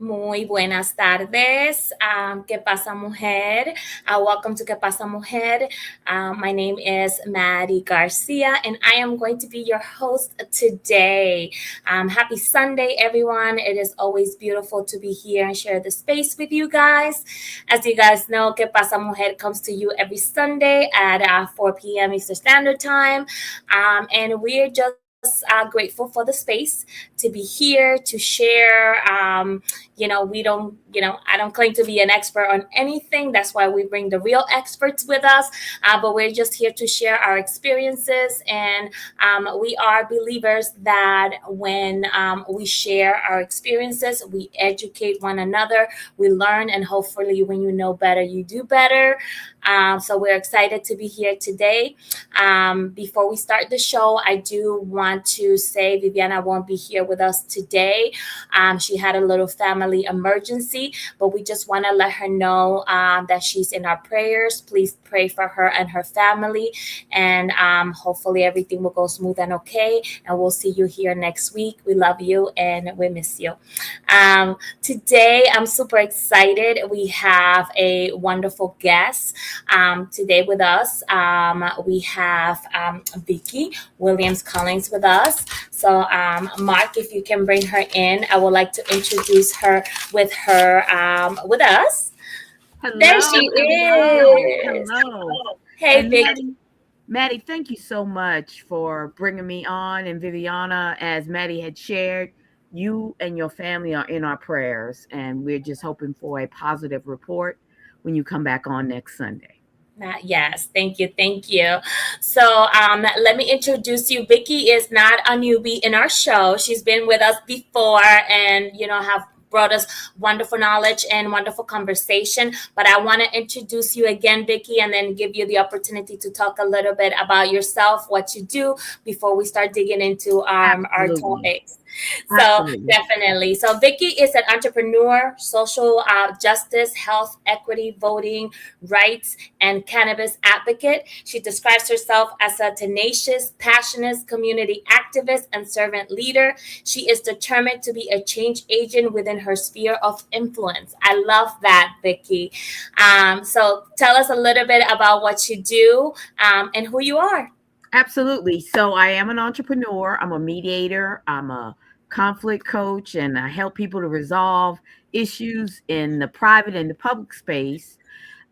Muy buenas tardes. ¿Qué pasa, mujer? Welcome to ¿Qué pasa, mujer? My name is Maddie Garcia, and I am going to be your host today. Happy Sunday, everyone. It is always beautiful to be here and share the space with you guys. As you guys know, ¿Qué pasa, mujer? Comes to you every Sunday at 4 p.m. Eastern Standard Time. And we're just grateful for the space to be here to share. We don't, I don't claim to be an expert on anything. That's why we bring the real experts with us. But we're just here to share our experiences. And we are believers that when we share our experiences, we educate one another, we learn, and hopefully, when you know better, you do better. So we're excited to be here today. Before we start the show, I do want to say Viviana won't be here with us today. She had a little family emergency, but we just want to let her know that she's in our prayers. Please pray for her and her family, and hopefully everything will go smooth and okay. And we'll see you here next week. We love you and we miss you. Today, I'm super excited. We have a wonderful guest today with us. We have Vicky Williams Collins with us. So, Mark, if you can bring her in, I would like to introduce her with us. Hello, There she is. hello. Hey, And Vicky. Maddie, thank you so much for bringing me on. And Viviana, as Maddie had shared, you and your family are in our prayers, and we're just hoping for a positive report when you come back on next Sunday. Yes, thank you, thank you. So, let me introduce you. Vicky is not a newbie in our show. She's been with us before, and have brought us wonderful knowledge and wonderful conversation. But I want to introduce you again, Vicky, and then give you the opportunity to talk a little bit about yourself, what you do, before we start digging into our Absolutely. topics. So Absolutely. definitely. So Vicky is an entrepreneur, social justice, health, equity, voting, rights, and cannabis advocate. She describes herself as a tenacious, passionate community activist and servant leader. She is determined to be a change agent within her sphere of influence. I love that, Vicky. So tell us a little bit about what you do and who you are. Absolutely. So I am an entrepreneur. I'm a mediator. I'm a conflict coach, and I help people to resolve issues in the private and the public space.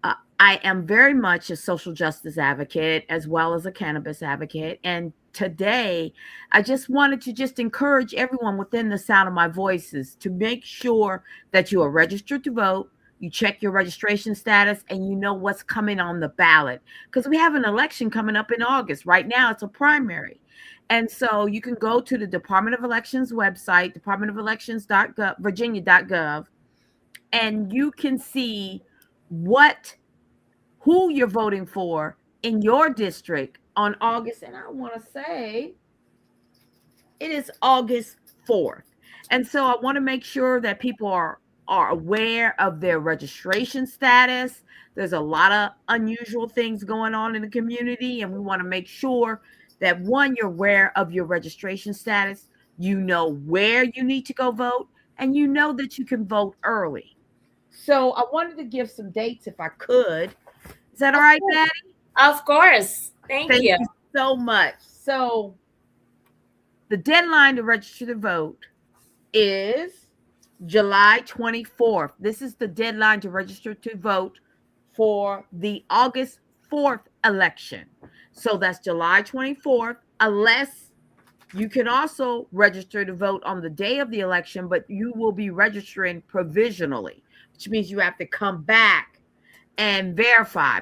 I am very much a social justice advocate as well as a cannabis advocate. And today, I just wanted to just encourage everyone within the sound of my voices to make sure that you are registered to vote. You check your registration status and you know what's coming on the ballot because we have an election coming up in August. Right now, it's a primary. And so you can go to the Department of Elections website, departmentofelections.gov, virginia.gov, and you can see what who you're voting for in your district on August, and I want to say it is August 4th. And so I want to make sure that people are aware of their registration status. There's a lot of unusual things going on in the community, and we want to make sure that one, you're aware of your registration status, you know where you need to go vote, and you know that you can vote early. So I wanted to give some dates if I could. Is that all Of right, course. Maddie? Of course. Thank Thank you. you so much. So the deadline to register to vote is July 24th. This is the deadline to register to vote for the August 4th election. So that's July 24th, unless you can also register to vote on the day of the election, but you will be registering provisionally, which means you have to come back and verify,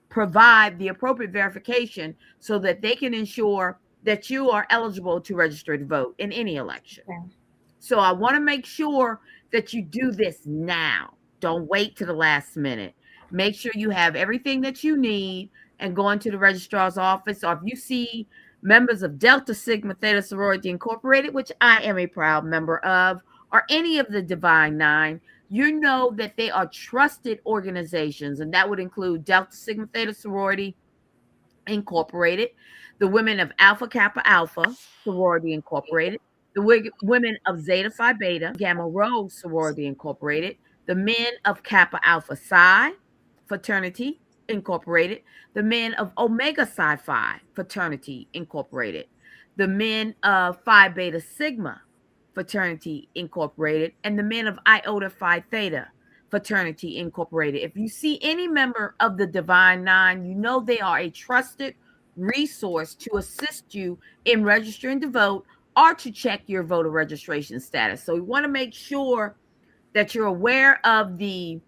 provide the appropriate verification so that they can ensure that you are eligible to register to vote in any election. Okay. So I want to make sure that you do this now. Don't wait to the last minute. Make sure you have everything that you need and go into the registrar's office. Or if you see members of Delta Sigma Theta Sorority Incorporated, which I am a proud member of, or any of the Divine Nine, you know that they are trusted organizations, and that would include Delta Sigma Theta Sorority Incorporated, the Women of Alpha Kappa Alpha Sorority Incorporated, the women of Zeta Phi Beta Gamma Rho Sorority Incorporated, the men of Kappa Alpha Psi Fraternity Incorporated, the men of Omega Psi Phi Fraternity Incorporated, the men of Phi Beta Sigma Fraternity Incorporated, and the men of Iota Phi Theta Fraternity Incorporated. If you see any member of the Divine Nine, you know they are a trusted resource to assist you in registering to vote or to check your voter registration status. So we want to make sure that you're aware of the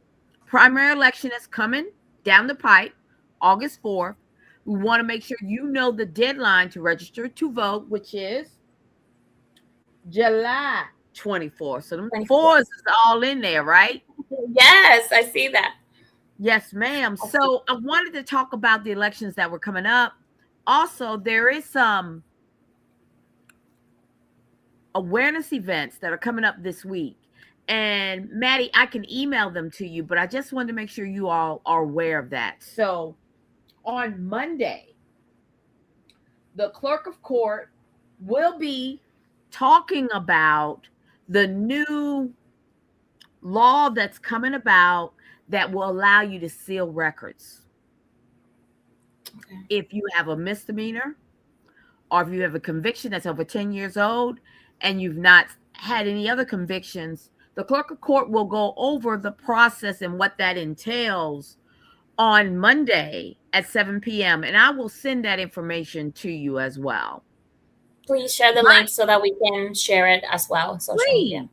primary election that's coming down the pipe, August 4th. We want to make sure you know the deadline to register to vote, which is July 24th. So them 24. fours is all in there, right? Yes, I see that. Yes, ma'am. I see. So I wanted to talk about the elections that were coming up. Also, there is some awareness events that are coming up this week. And Maddie, I can email them to you, but I just wanted to make sure you all are aware of that. So on Monday, the clerk of court will be talking about the new law that's coming about that will allow you to seal records. Okay. If you have a misdemeanor or if you have a conviction that's over 10 years old and you've not had any other convictions, the clerk of court will go over the process and what that entails on Monday at 7 p.m. And I will send that information to you as well. Please share the My, link so that we can share it as well on social media. please.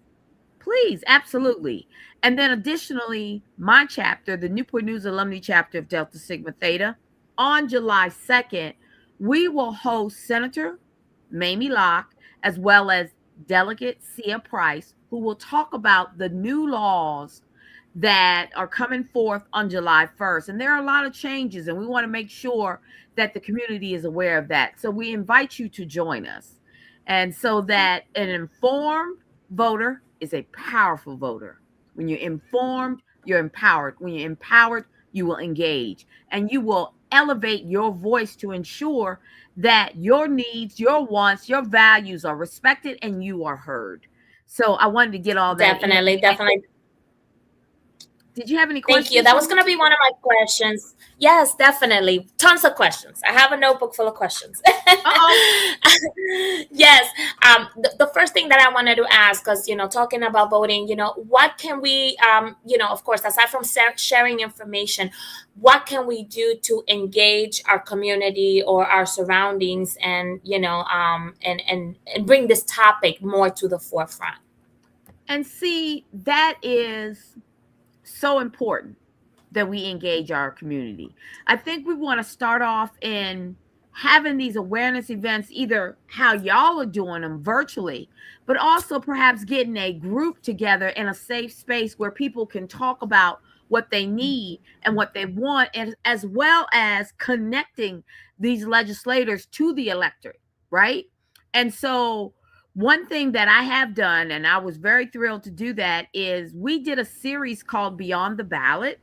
Please, absolutely. And then additionally, my chapter, the Newport News Alumni chapter of Delta Sigma Theta, on July 2nd, we will host Senator Mamie Locke as well as Delegate Sia Price, who will talk about the new laws that are coming forth on July 1st. And there are a lot of changes, and we want to make sure that the community is aware of that. So we invite you to join us. And so that an informed voter is a powerful voter. When you're informed, you're empowered. When you're empowered, you will engage and you will elevate your voice to ensure that your needs, your wants, your values are respected and you are heard. So I wanted to get all that in. Definitely, definitely. Did you have any Thank you. questions That for was me? going to be one of my questions. Yes, definitely. Tons of questions. I have a notebook full of questions. Uh-oh. Yes. The first thing that I wanted to ask, because, talking about voting, what can we, of course, aside from sharing information, what can we do to engage our community or our surroundings and, and bring this topic more to the forefront? And see, that is so important that we engage our community. I think we want to start off in having these awareness events, either how y'all are doing them virtually, but also perhaps getting a group together in a safe space where people can talk about what they need and what they want, and as well as connecting these legislators to the electorate, right? And so one thing that I have done, and I was very thrilled to do that, is we did a series called Beyond the Ballot,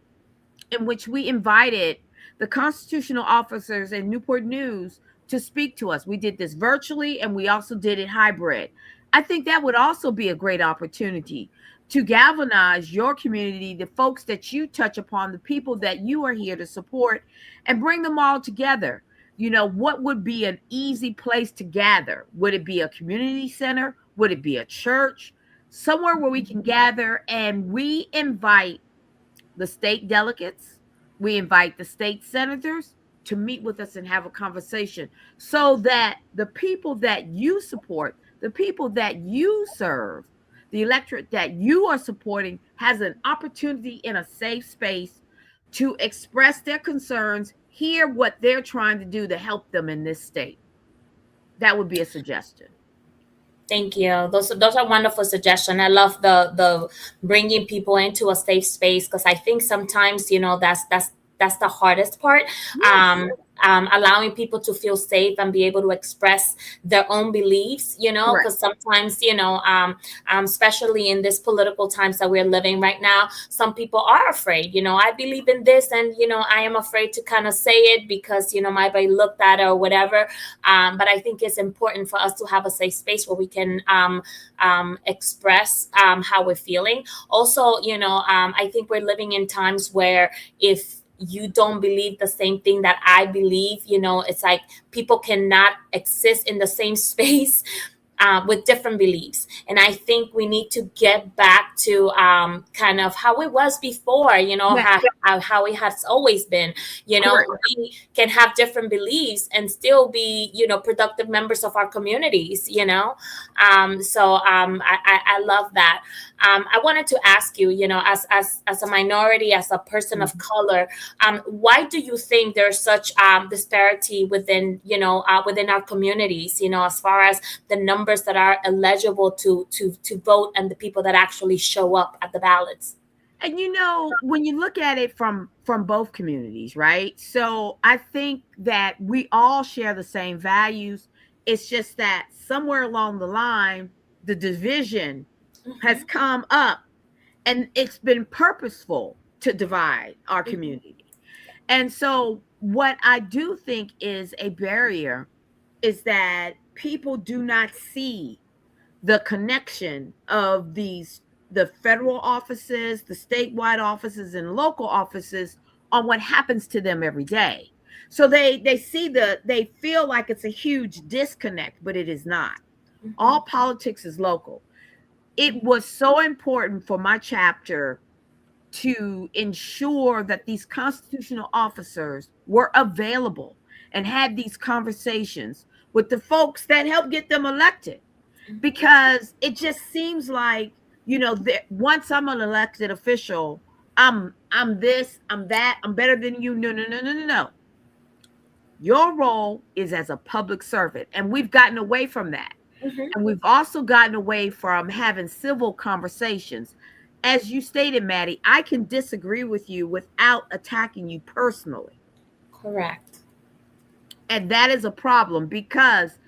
in which we invited the constitutional officers in Newport News to speak to us. We did this virtually and we also did it hybrid. I think that would also be a great opportunity to galvanize your community, the folks that you touch upon, the people that you are here to support, and bring them all together. What would be an easy place to gather? Would it be a community center? Would it be a church? Somewhere where we can gather, and we invite the state delegates, we invite the state senators to meet with us and have a conversation so that the people that you support, the people that you serve, the electorate that you are supporting has an opportunity in a safe space to express their concerns, hear what they're trying to do to help them in this state. That would be a suggestion. Thank you. Those are wonderful suggestions. I love the bringing people into a safe space, because I think sometimes that's the hardest part. Yes. allowing people to feel safe and be able to express their own beliefs, Correct. because sometimes, especially in this political times that we're living right now, some people are afraid. I believe in this, and I am afraid to kind of say it because might be looked at or whatever. But I think it's important for us to have a safe space where we can express how we're feeling. Also, I think we're living in times where if you don't believe the same thing that I believe, it's like people cannot exist in the same space with different beliefs. And I think we need to get back to kind of how it was before, Yeah, how it has always been. correct. We can have different beliefs and still be, productive members of our communities, I love that. I wanted to ask you, as a minority, as a person of Mhm. color, why do you think there's such disparity within, within our communities, as far as the numbers that are eligible to vote and the people that actually show up at the ballots? And when you look at it from both communities, right? So I think that we all share the same values. It's just that somewhere along the line, the division has Hmm. come up, and it's been purposeful to divide our Hmm. community. And so what I do think is a barrier is that people do not see the connection of the federal offices, the statewide offices, and local offices on what happens to them every day. So they feel like it's a huge disconnect, but it is not. All Hmm. politics is local. It was so important for my chapter to ensure that these constitutional officers were available and had these conversations with the folks that helped get them elected, because it just seems like that once I'm an elected official, I'm this, I'm that, I'm better than you. No, no, no, no, no, no. Your role is as a public servant, and we've gotten away from that. Hmm. And we've also gotten away from having civil conversations. As you stated, Maddie, I can disagree with you without attacking you personally. Correct. And that is a problem because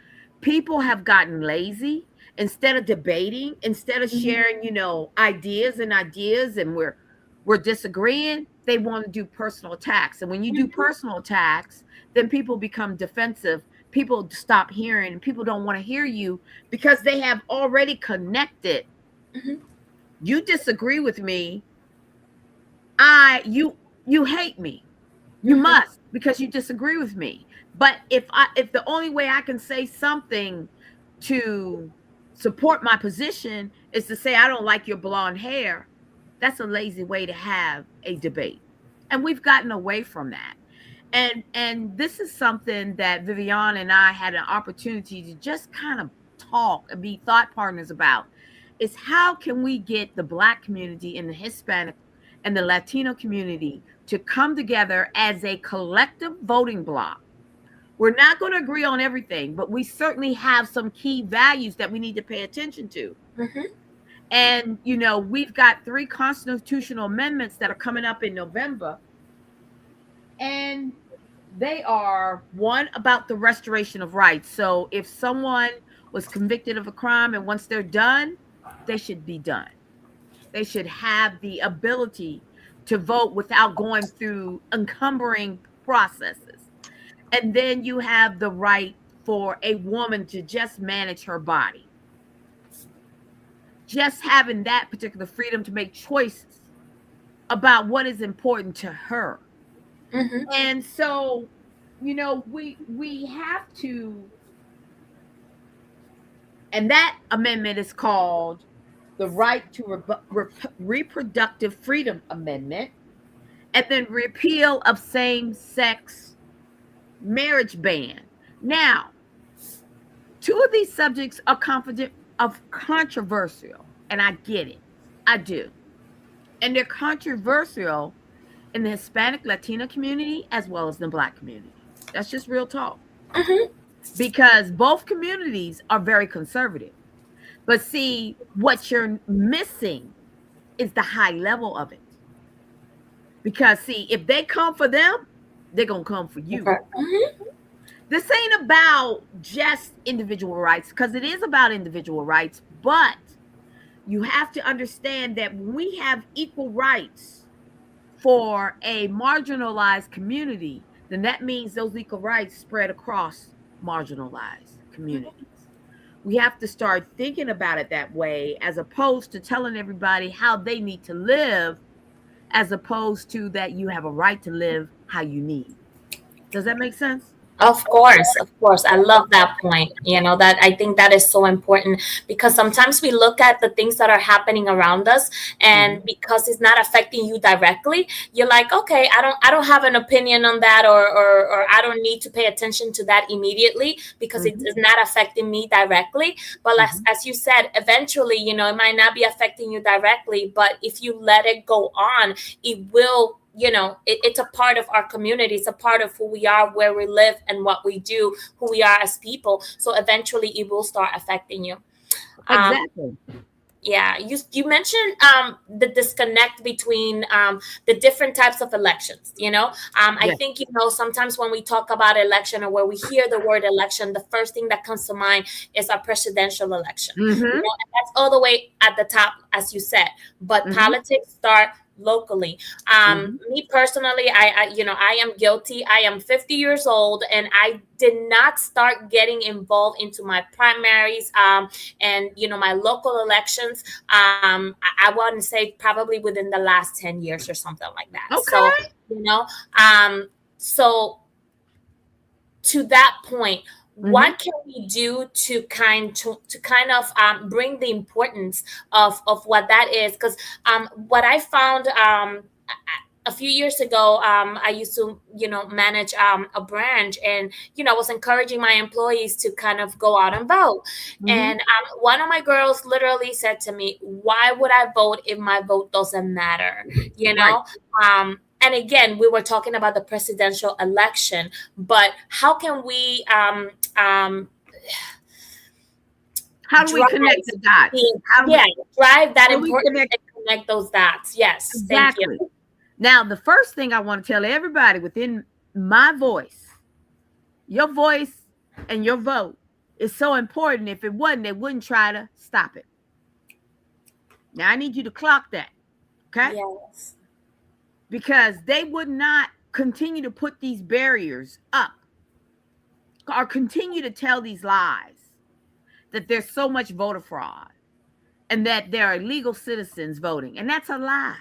people have gotten lazy. Instead of debating, instead of Hmm. sharing, ideas, and we're disagreeing, they want to do personal attacks. And when you do Hmm. personal attacks, then people become defensive. People stop hearing, and people don't want to hear you because they have already connected. Hmm. You disagree with me, you hate me. You Hmm. must, because you disagree with me. But if the only way I can say something to support my position is to say I don't like your blonde hair, that's a lazy way to have a debate. And we've gotten away from that. And this is something that Vivian and I had an opportunity to just kind of talk and be thought partners about, is how can we get the Black community and the Hispanic and the Latino community to come together as a collective voting bloc. We're not going to agree on everything, but we certainly have some key values that we need to pay attention to. Hmm. And we've got 3 constitutional amendments that are coming up in November, and they are one about the restoration of rights. So if someone was convicted of a crime, and once they're done, they should be done. They should have the ability to vote without going through encumbering processes. And then you have the right for a woman to just manage her body, just having that particular freedom to make choices about what is important to her. Hmm. And so, we have to, and that amendment is called the Right to Reproductive Freedom Amendment, and then repeal of same-sex marriage ban. Now, two of these subjects are confident of controversial, and I get it. I do. And they're controversial in the Hispanic Latino community as well as the Black community. That's just real talk. Hmm. Because both communities are very conservative. But see, what you're missing is the high level of it. Because see, if they come for them, they're going to come for you. Okay. Mhm. This ain't about just individual rights, because it is about individual rights, but you have to understand that when we have equal rights for a marginalized community, then that means those equal rights spread across marginalized Mhm. communities. We have to start thinking about it that way, as opposed to telling everybody how they need to live, as opposed to that you have a right to live how you need. Does that make sense? Of course, of course. I love that point. That I think that is so important because sometimes we look at the things that are happening around us, and Mm-hmm. because it's not affecting you directly, you're like, okay, I don't have an opinion on that, or I don't need to pay attention to that immediately because it Mm-hmm. is not affecting me directly. But Mm-hmm. as you said, eventually, it might not be affecting you directly, but if you let it go on, it will. It's a part of our community. It's a part of who we are, where we live, and what we do, who we are as people. So eventually it will start affecting you. um, Exactly. yeah, you mentioned the disconnect between the different types of elections. I Yes. think sometimes when we talk about election, or where we hear the word election, the first thing that comes to mind is our presidential election. Mm-hmm. And that's all the way at the top, as you said. But Mm-hmm. politics start locally. Mm-hmm. Me personally, I am guilty. I am 50 years old, and I did not start getting involved into my primaries, and my local elections. I want to say probably within the last 10 years or something like that. So Okay. you know so to that point, Mm-hmm. what can we do to kind of bring the importance of what that is? Because what I found, a few years ago, I used to manage a branch, and I was encouraging my employees to kind of go out and vote. Mm-hmm. And one of my girls literally said to me, why would I vote if my vote doesn't matter? you Right. know and again, we were talking about the presidential election, but how can we How do we drive connect the dots? How do we yeah, drive that how do we importance connect? and connect those dots? Yes, thank you. Exactly. Now, the first thing I want to tell everybody within my voice and your vote is so important. If it wasn't, they wouldn't try to stop it. Now, I need you to clock that, okay? Yes. Because they would not continue to put these barriers up or continue to tell these lies that there's so much voter fraud and that there are illegal citizens voting. And that's a lie.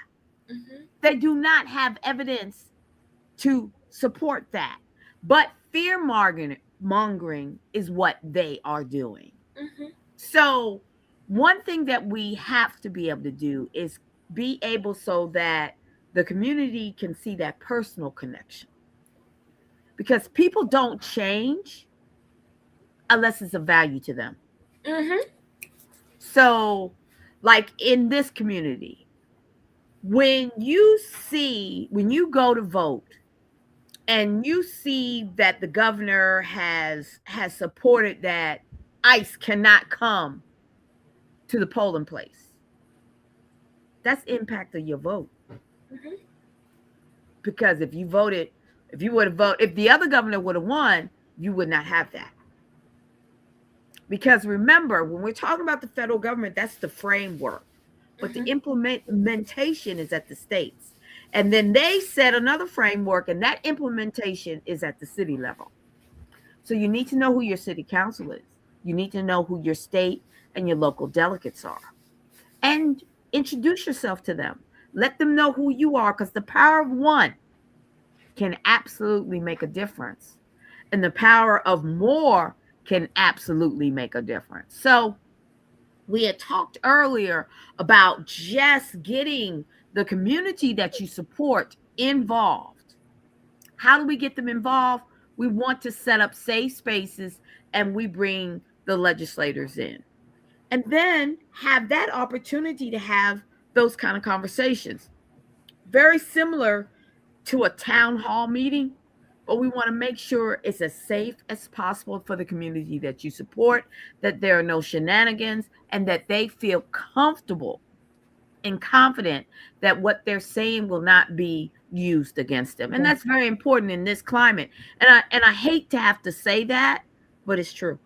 Hmm. They do not have evidence to support that. But fear mongering is what they are doing. Hmm. So, one thing that we have to be able to do is be able so that the community can see that personal connection, because people don't change unless it's of value to them. Hmm. So, like in this community, when you go to vote and you see that the governor has supported that ICE cannot come to the polling place, that's impact of your vote. Hmm. Because if you would have voted, if the other governor would have won, you would not have that. Because remember, when we're talking about the federal government, that's the framework, but the Hmm. implementation is at the states. And then they set another framework, and that implementation is at the city level. So you need to know who your city council is. You need to know who your state and your local delegates are. And introduce yourself to them. Let them know who you are, because the power of one can absolutely make a difference. And the power of more can absolutely make a difference. So we had talked earlier about just getting the community that you support involved. How do we get them involved? We want to set up safe spaces, and we bring the legislators in. And then have that opportunity to have those kind of conversations. Very similar to a town hall meeting, but we want to make sure it's as safe as possible for the community that you support, that there are no shenanigans, and that they feel comfortable and confident that what they're saying will not be used against them. And Yeah. that's very important in this climate. And I hate to have to say that, but it's true.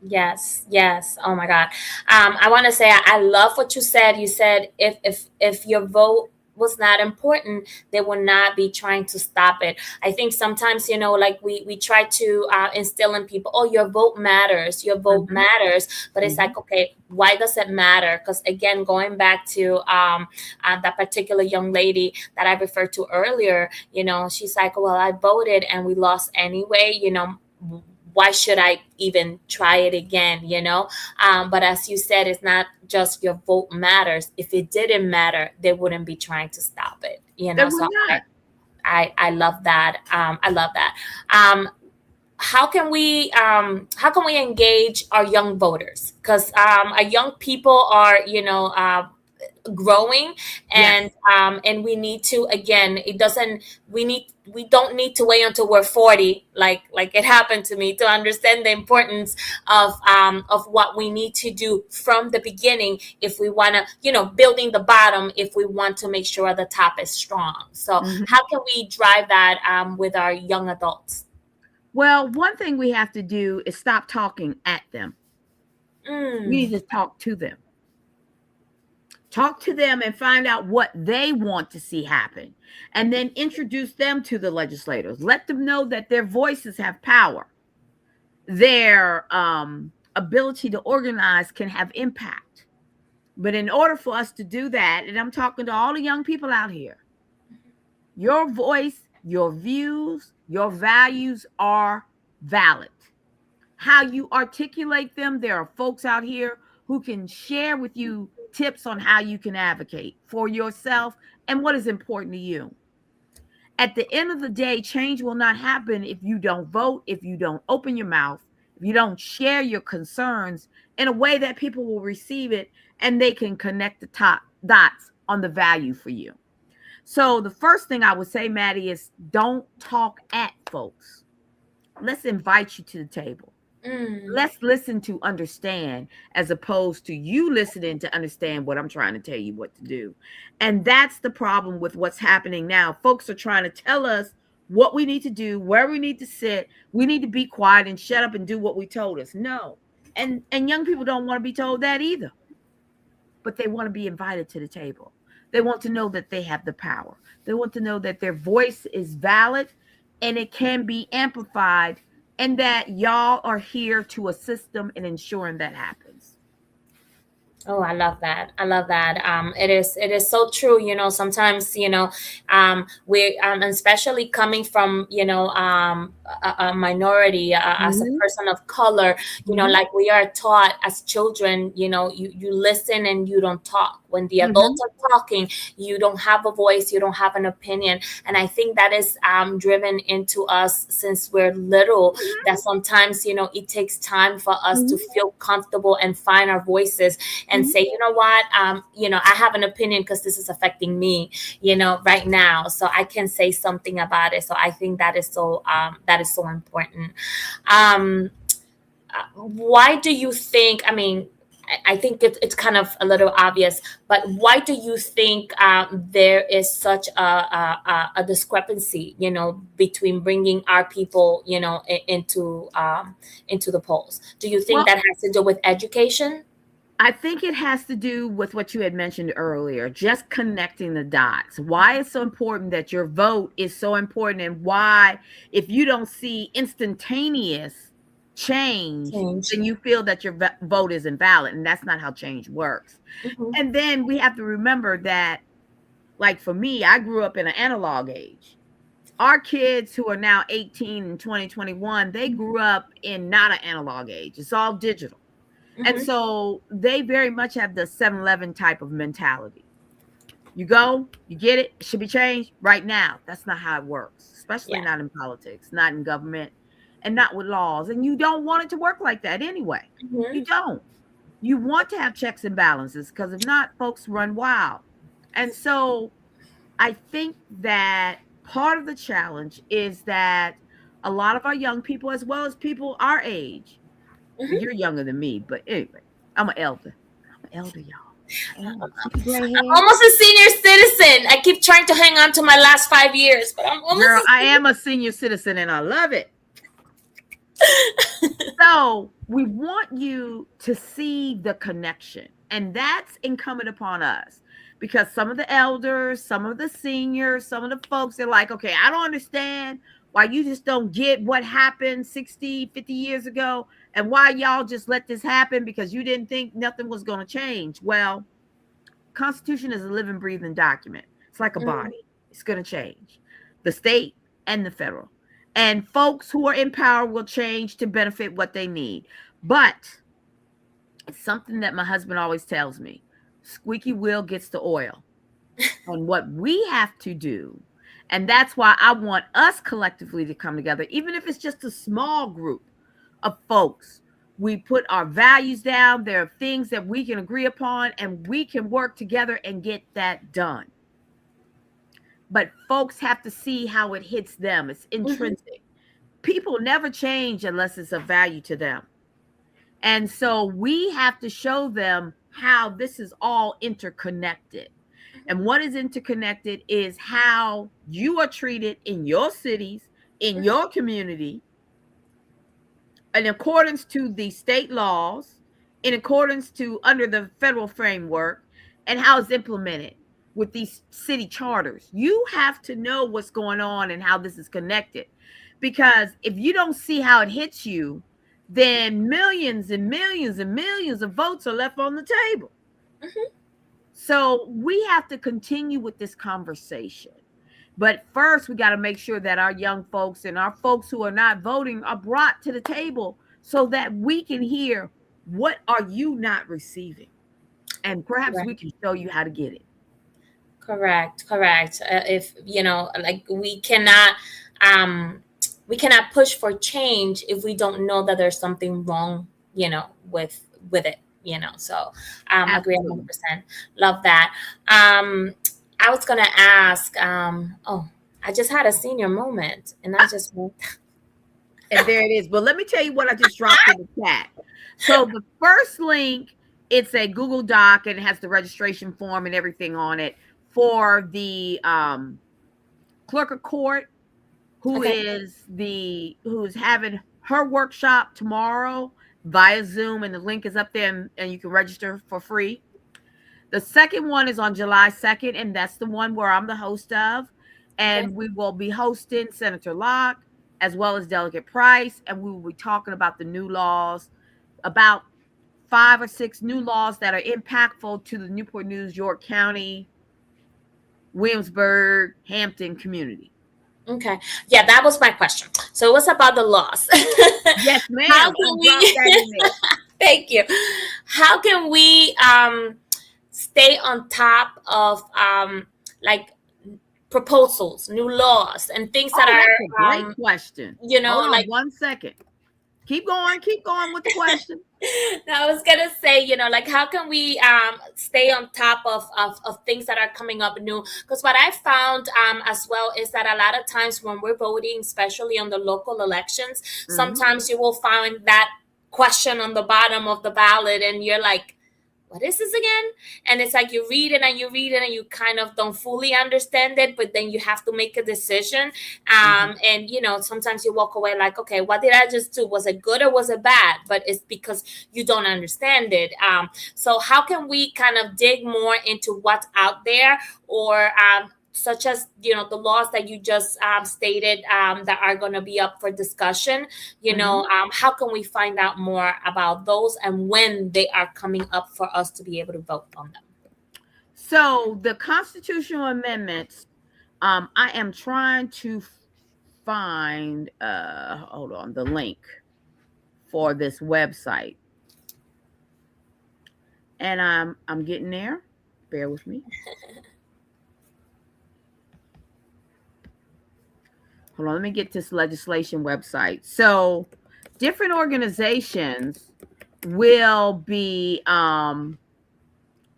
Yes, yes. Oh my God. I want to say I love what you said. You said if your vote was not important, they will not be trying to stop it. I think sometimes, like we try to instill in people, oh, your vote Mhm, matters. But it's mhm. like, okay, why does it matter? Because again, going back to that particular young lady that I referred to earlier, she's like, well, I voted and we lost anyway. Why should I even try it again? But as you said, it's not just your vote matters. If it didn't matter, they wouldn't be trying to stop it. They So would not. I love that. I love that. Um, how can we engage our young voters? Because our young people are growing, and Yes. we need to, again, it doesn't we don't need to wait until we're 40, like it happened to me, to understand the importance of what we need to do from the beginning, if we want to, building the bottom, if we want to make sure the top is strong. So Mhm. how can we drive that with our young adults? Well, one thing we have to do is stop talking at them. We need Mm. to talk to them. Talk to them and find out what they want to see happen. And then introduce them to the legislators. Let them know that their voices have power. Their ability to organize can have impact. But in order for us to do that, and I'm talking to all the young people out here, your voice, your views, your values are valid. How you articulate them, there are folks out here who can share with you tips on how you can advocate for yourself and what is important to you. At the end of the day, change will not happen if you don't vote, if you don't open your mouth, if you don't share your concerns in a way that people will receive it and they can connect the top dots on the value for you. So the first thing I would say, Maddie, is don't talk at folks. Let's invite you to the table. Mm. Let's listen to understand as opposed to you listening to understand what I'm trying to tell you what to do. And that's the problem with what's happening now. Folks are trying to tell us what we need to do, where we need to sit. We need to be quiet and shut up and do what we told us. No. And young people don't want to be told that either, but they want to be invited to the table. They want to know that they have the power. They want to know that their voice is valid and it can be amplified, and that y'all are here to assist them in ensuring that happens. Oh, I love that. I love that. It is so true. Sometimes, we, especially coming from, a minority, as a Hmm. person of color, Hmm. like we are taught as children, you listen and you don't talk. When the adults Hmm. are talking, you don't have a voice, you don't have an opinion. And I think that is driven into us since we're little, that sometimes, it takes time for us to Hmm. feel comfortable and find our voices and Hmm. say, you know what, I have an opinion because this is affecting me, right now. So I can say something about it. So I think that is so important. Um, why do you think? I mean, I think it's kind of a little obvious, but why do you think there is such a discrepancy, between bringing our people, into the polls? Do you think Well, that has to do with education? I think it has to do with what you had mentioned earlier, just connecting the dots. Why it's so important that your vote is so important, and why, if you don't see instantaneous change, Change. then you feel that your vote is invalid. And that's not how change works. Hmm. And then we have to remember that, like for me, I grew up in an analog age. Our kids who are now 18 and 2021, they grew up in not an analog age. It's all digital. And Hmm. so they very much have the 7-Eleven type of mentality. You go, you get it, it should be changed right now. That's not how it works, especially Yeah. not in politics, not in government, and not with laws. And you don't want it to work like that anyway. You Hmm. don't. You want to have checks and balances, because if not, folks run wild. And so I think that part of the challenge is that a lot of our young people, as well as people our age, well, Hmm. you're younger than me, but anyway, I'm an elder. I'm an elder, y'all. I am. See the gray I'm hair? almost a senior citizen. I keep trying to hang on to my last 5 years, but I'm almost Girl, a I am a senior citizen and I love it. So we want you to see the connection, and that's incumbent upon us because some of the elders, some of the seniors, some of the folks, they're like, okay, I don't understand why you just don't get what happened 60, 50 years ago, and why y'all just let this happen because you didn't think nothing was going to change. Well, Constitution is a living, breathing document. It's like a Mhm, body. It's going to change. The state and the federal. And folks who are in power will change to benefit what they need. But it's something that my husband always tells me. Squeaky wheel gets the oil. And what we have to do, and that's why I want us collectively to come together, even if it's just a small group of folks. We put our values down. There are things that we can agree upon, and we can work together and get that done. But folks have to see how it hits them. It's mhm, intrinsic. People never change unless it's of value to them. And so we have to show them how this is all interconnected. And what is interconnected is how you are treated in your cities, in mhm, your community, in accordance to the state laws, in accordance to under the federal framework, and how it's implemented with these city charters. You have to know what's going on and how this is connected. Because if you don't see how it hits you, then millions and millions and millions of votes are left on the table. mhm. So we have to continue with this conversation. But first, we got to make sure that our young folks and our folks who are not voting are brought to the table so that we can hear what are you not receiving, and perhaps we Correct. can show you how to get it. Correct. Correct. If like um, we cannot push for change if we don't know that there's something wrong, with it. So agree a hundred Absolutely. percent. Love that. I was gonna ask. Oh, I just had a senior moment, and I Ah, just went. and there it is. But let me tell you what I just dropped in the chat. So the first link, it's a Google Doc and it has the registration form and everything on it for the clerk of court Okay. who's having her workshop tomorrow via Zoom, and the link is up there, and you can register for free. The second one is on July 2nd, and that's the one where I'm the host of. Okay. And we will be hosting Senator Locke as well as Delegate Price, and we will be talking about the new laws, about 5 or 6 new laws that are impactful to the Newport News, York County, Williamsburg, Hampton community. Okay. Yeah, that was my question. So it was about the loss. Yes, How ma'am. I can dropped we? that in there. Thank you. How can we stay on top of like proposals, new laws, and things that Oh, that's a are great question. you Hold know on like one second. Keep going with the question. I was gonna say, like how can we stay on top of things that are coming up new? Because what I found as well is that a lot of times when we're voting, especially on the local elections, Hmm. sometimes you will find that question on the bottom of the ballot, and you're like, what is this again? And it's like you read it and you read it and you kind of don't fully understand it, but then you have to make a decision. Hmm. And sometimes you walk away like, okay, what did I just do? Was it good or was it bad? But it's because you don't understand it. So how can we kind of dig more into what's out there, or such as the laws that you just stated that are going to be up for discussion, Hmm. how can we find out more about those and when they are coming up for us to be able to vote on them? So the constitutional amendments, I am trying to find hold on, the link for this website. And I'm getting there. Bear with me. Hold on, let me get this legislation website. So different organizations will be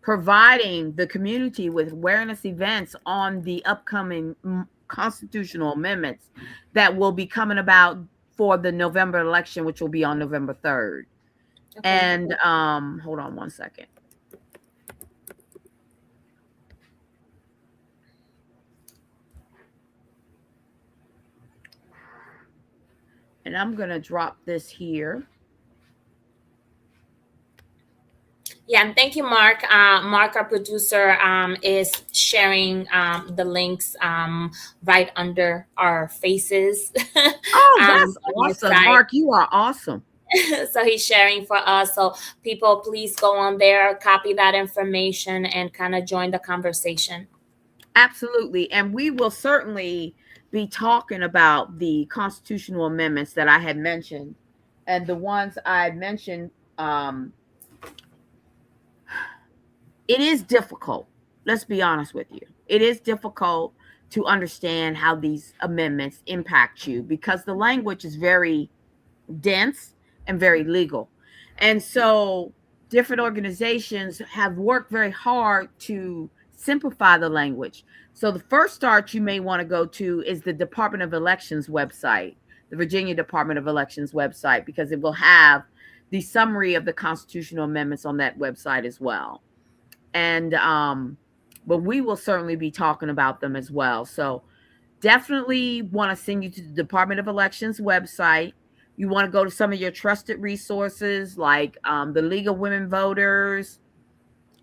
providing the community with awareness events on the upcoming constitutional amendments that will be coming about for the November election, which will be on November 3rd. Okay. And hold on one second. And I'm going to drop this here. Yeah, and thank you, Mark. Mark, our producer, is sharing the links right under our faces Oh, that's on his awesome. side. Mark, you are awesome. So he's sharing for us. So people, please go on there, copy that information, and kind of join the conversation. Absolutely. And we will certainly be talking about the constitutional amendments that I had mentioned. And the ones I mentioned, it is difficult. Let's be honest with you. It is difficult to understand how these amendments impact you because the language is very dense and very legal. And so different organizations have worked very hard to simplify the language. So the first start you may want to go to is the Department of Elections website, the Virginia Department of Elections website, because it will have the summary of the constitutional amendments on that website as well. And but we will certainly be talking about them as well. So definitely want to send you to the Department of Elections website. You want to go to some of your trusted resources like the League of Women Voters,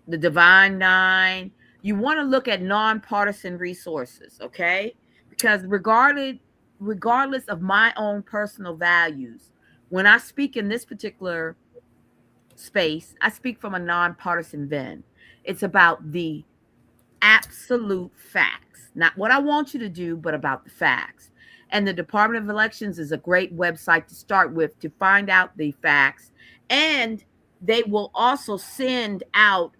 the Divine Nine. You want to look at nonpartisan resources, okay? Because regardless of my own personal values, when I speak in this particular space, I speak from a nonpartisan bent. It's about the absolute facts, not what I want you to do, but about the facts. And the Department of Elections is a great website to start with to find out the facts. And they will also send out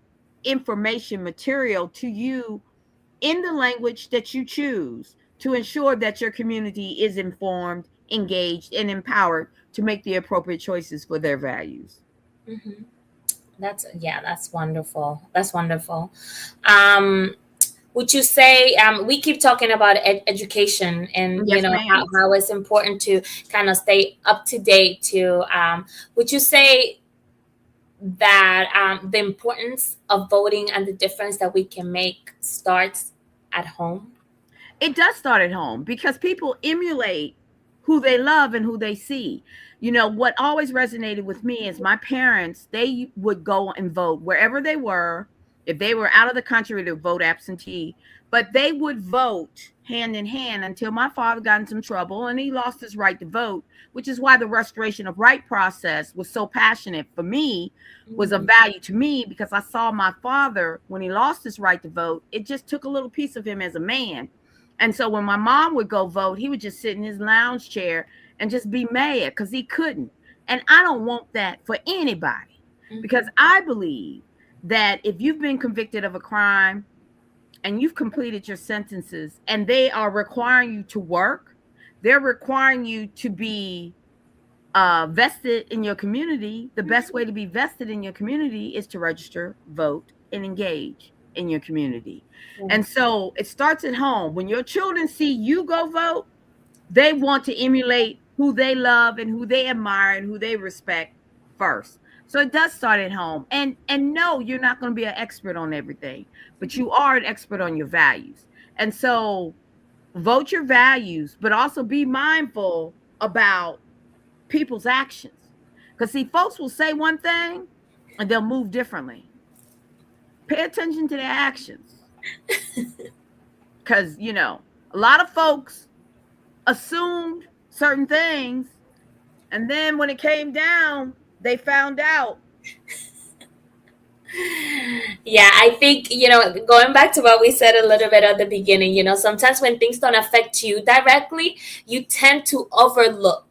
information material to you in the language that you choose to ensure that your community is informed, engaged, and empowered to make the appropriate choices for their values. Hmm. That's, yeah, that's wonderful. That's wonderful. Um, would you say, we keep talking about education, and Yes, ma'am. how it's important to kind of stay up to date to, would you say that the importance of voting and the difference that we can make starts at home? It does start at home because people emulate who they love and who they see. You know, what always resonated with me is my parents, they would go and vote wherever they were. If they were out of the country, they would vote absentee, but they would vote hand in hand until my father got in some trouble and he lost his right to vote, which is why the restoration of right process was so passionate for me, was of Mhm. value to me, because I saw my father, when he lost his right to vote, it just took a little piece of him as a man. And so when my mom would go vote, he would just sit in his lounge chair and just be mad because he couldn't. And I don't want that for anybody, because Mhm. I believe that if you've been convicted of a crime and you've completed your sentences and they are requiring you to work, they're requiring you to be vested in your community. The best way to be vested in your community is to register, vote, and engage in your community. And Yes. so it starts at home. When your children see you go vote, they want to emulate who they love and who they admire and who they respect first. So it does start at home. And no, you're not going to be an expert on everything, but you are an expert on your values. And so vote your values, but also be mindful about people's actions. Because, see, folks will say one thing and they'll move differently. Pay attention to their actions. Because, a lot of folks assumed certain things. And then when it came down, they found out. Yeah, I think, going back to what we said a little bit at the beginning, sometimes when things don't affect you directly, you tend to overlook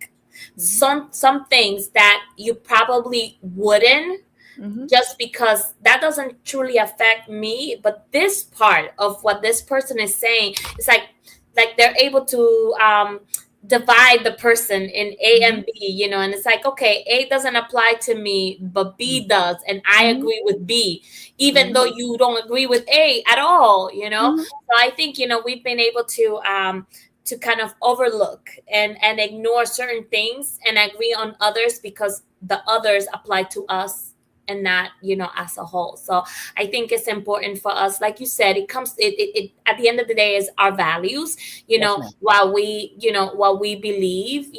Mm-hmm. some things that you probably wouldn't, Mm-hmm. just because that doesn't truly affect me, but this part of what this person is saying, it's like they're able to divide the person in A Mm-hmm. and B, and it's like, okay, A doesn't apply to me, but B does, and I Mm-hmm. agree with B, even Mm-hmm. though you don't agree with A at all. Mm-hmm. So I think, we've been able to kind of overlook and ignore certain things and agree on others because the others apply to us. and not, as a whole. So I think it's important for us, like you said, it at the end of the day is our values, Yes, ma'am. while we believe,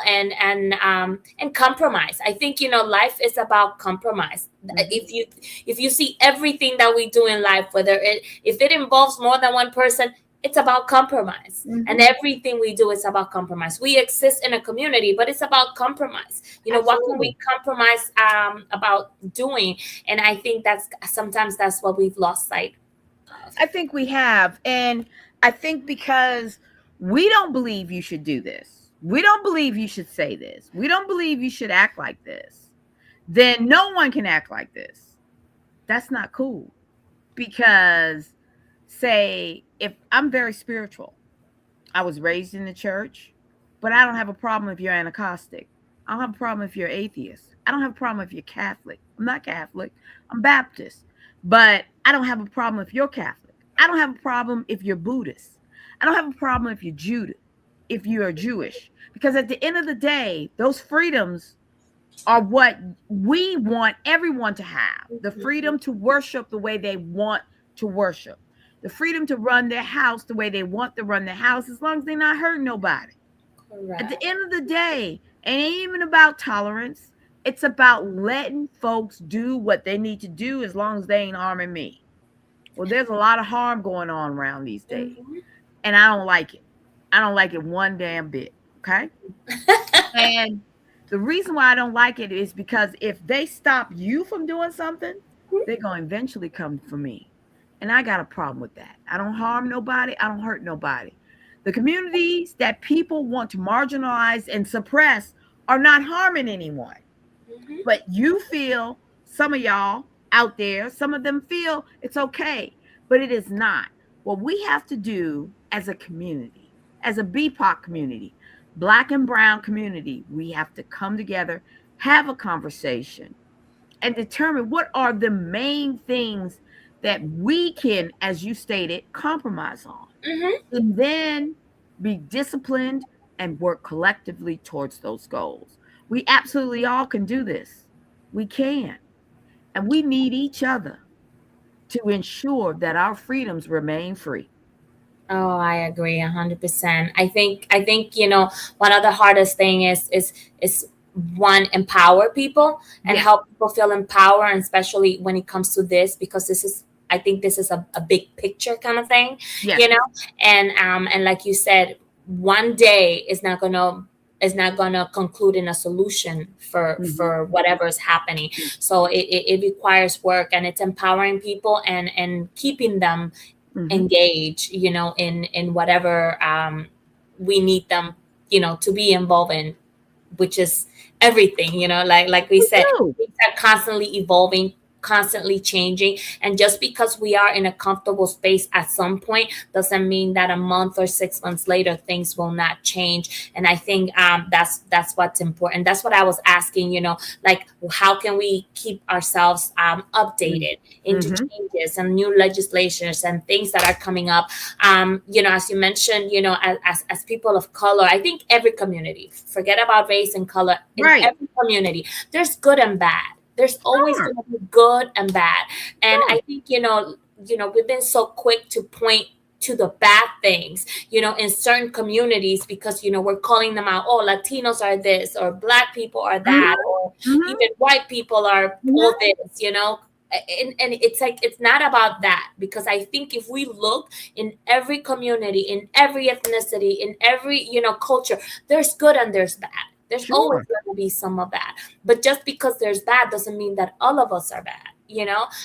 and compromise. I think, life is about compromise. Hmm. If you see everything that we do in life, whether if it involves more than one person, it's about compromise. And Hmm. everything we do is about compromise. We exist in a community, but it's about compromise. What can we Absolutely. compromise about doing? And I think that's what we've lost sight of. I think we have. And I think because we don't believe you should do this, we don't believe you should say this, we don't believe you should act like this, then no one can act like this. That's not cool. Because, say, if I'm very spiritual, I was raised in the church, but I don't have a problem if you're anacostic. I don't have a problem if you're atheist. I don't have a problem if you're Catholic. I'm not Catholic. I'm Baptist. But I don't have a problem if you're Catholic. I don't have a problem if you're Buddhist. I don't have a problem if you're Judah, if you are Jewish. Because at the end of the day, those freedoms are what we want everyone to have: the freedom to worship the way they want to worship, the freedom to run their house the way they want to run their house, as long as they're not hurting nobody. At the Correct. end of the day, it ain't even about tolerance. It's about letting folks do what they need to do as long as they ain't harming me. Well, there's a lot of harm going on around these days, Mhm. and I don't like it. I don't like it one damn bit. Okay. And the reason why I don't like it is because if they stop you from doing something, they're going to eventually come for me. And I got a problem with that. I don't harm nobody, I don't hurt nobody. The communities that people want to marginalize and suppress are not harming anyone. Mhm. But you feel, some of y'all out there, some of them feel it's okay, but it is not. What we have to do as a community, as a BPOC community, Black and Brown community, we have to come together, have a conversation, and determine what are the main things that we can, as you stated, compromise on. Mhm. And then be disciplined and work collectively towards those goals. We absolutely all can do this. We can. And we need each other to ensure that our freedoms remain free. Oh, I agree 100%. I think, one of the hardest thing is one, empower people and Yes. help people feel empowered, and especially when it comes to this, because I think this is a big picture kind of thing, Yes. you know, and like you said, one day is not gonna conclude in a solution for Hmm. for whatever is happening. So it requires work, and it's empowering people and keeping them Hmm. engage, in whatever we need them, to be involved in, which is everything, like we We said, do. things are constantly evolving, constantly changing. And just because we are in a comfortable space at some point doesn't mean that a month or 6 months later things will not change. And I think that's what's important. That's what I was asking, like, how can we keep ourselves updated into Hmm. changes and new legislations and things that are coming up. As you mentioned, as people of color, I think every community, forget about race and color, in Right. every community, there's good and bad. There's always Sure. going to be good and bad. And Sure. I think, we've been so quick to point to the bad things, in certain communities, because, we're calling them out. Oh, Latinos are this, or Black people are that, Hmm. or Hmm. even white people are all Hmm. this. And it's like, it's not about that, because I think if we look in every community, in every ethnicity, in every, culture, there's good and there's bad. There's always Sure. going to be some of that. But just because there's bad doesn't mean that all of us are bad.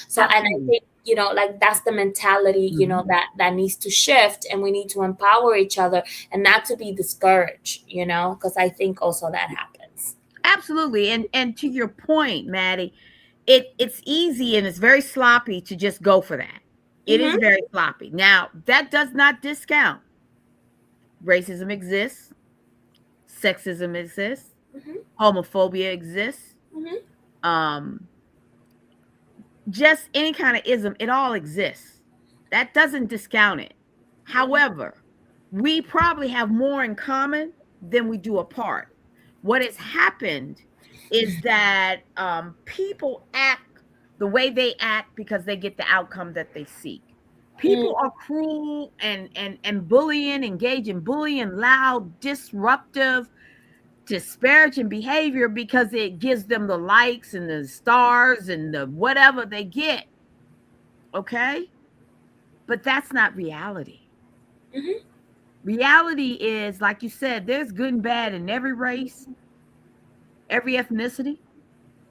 So, and I Absolutely. think, like, that's the mentality, Hmm. that needs to shift, and we need to empower each other and not to be discouraged, because I think also that happens. Absolutely. And to your point, Maddie, it's easy and it's very sloppy to just go for that. It is Mm-hmm. very sloppy. Now, that does not discount racism exists, sexism exists, Mm-hmm. homophobia exists, Mm-hmm. um, just any kind of ism, it all exists. That doesn't discount it. However, we probably have more in common than we do apart. What has happened is that people act the way they act because they get the outcome that they seek. Mm, People are cruel and bullying, engage in bullying, loud, disruptive, disparaging behavior because it gives them the likes and the stars and the whatever they get. Okay? But that's not reality. mhm. Reality is, like you said, there's good and bad in every race, every ethnicity,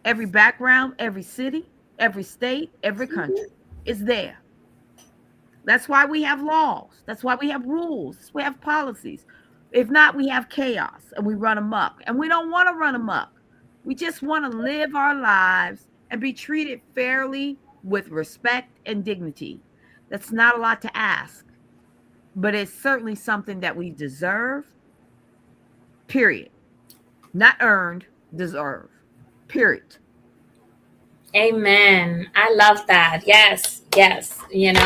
every background, every city, every state, every country. It's there. That's why we have laws. That's why we have rules. We have policies. If not, we have chaos and we run amok. And we don't want to run amok. We just want to live our lives and be treated fairly with respect and dignity. That's not a lot to ask, but it's certainly something that we deserve, period. Not earned, deserve, period. Amen. I love that. Yes, yes. And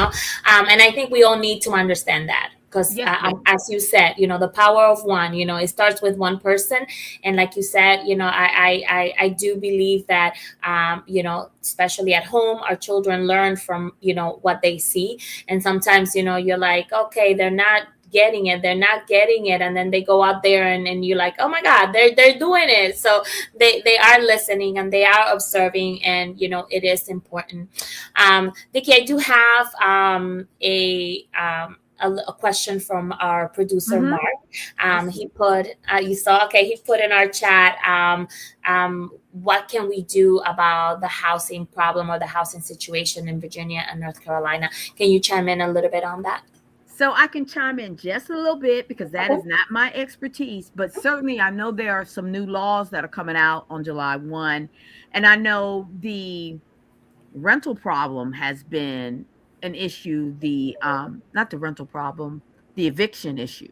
I think we all need to understand that because, Yes, ma'am. as you said, the power of one. It starts with one person, and like you said, I do believe that, especially at home, our children learn from what they see, and sometimes you're like, okay, they're not getting it, and then they go out there and you're like, oh my god, they're doing it. So they are listening and they are observing, and it is important. Vicky, I do have a question from our producer Mm-hmm. Mark. I see. He put, you saw, okay, he put in our chat, what can we do about the housing problem or the housing situation in Virginia and North Carolina? Can you chime in a little bit on that? So I can chime in just a little bit because that Okay. is not my expertise, but certainly I know there are some new laws that are coming out on July 1. And I know the rental problem has been an issue. The not the rental problem, the eviction issue